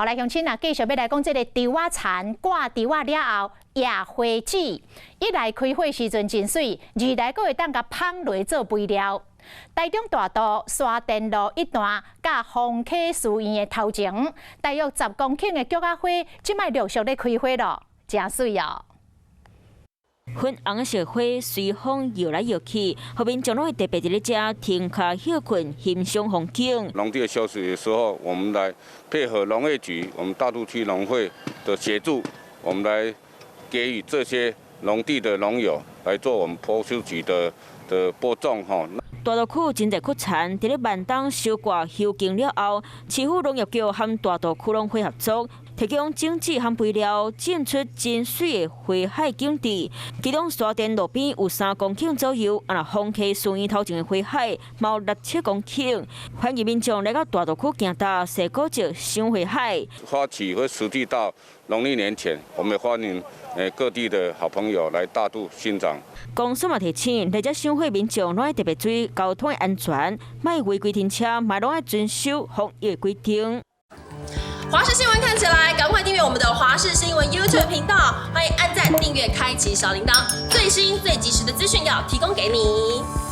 好，来乡亲啊，继续要来讲这个稻仔田挂稻仔了后野花籽，一来开花时阵真水，二来阁会当甲芳落做肥料。台中大道沙田路一段甲丰溪寺院的头前，大约10公顷的菊仔花，即摆陆续咧开花咯，真水哦！ 粉红色花随风摇来摇去，后面众拢会特别伫咧遮停下休困，欣赏风景。农地的休息的时候，我们来配合农业局、我们大肚区农会的协助，我们来给予这些农地的农友来做我们坡修局的播种哈。 大稻区真侪区田伫咧万东收挂休耕了后，市府农业局和大稻区农会合作，提供种子和肥料，种出真水的花海景致。其中沙田路边有3公顷左右，丰溪寺院头前的花海毛6、7公顷。欢迎民众来到大稻区行踏踅古迹、赏花海。花期会实际到农历年前，我们欢迎各地的好朋友来大肚欣赏。公司嘛提醒，来这赏花民众拢要特别注意交通的安全，莫违规停车，嘛拢要遵守防疫规定。华视新闻看起来，赶快订阅我们的华视新闻 YouTube 频道，欢迎按赞、订阅、开启小铃铛，最新最及时的资讯要提供给你。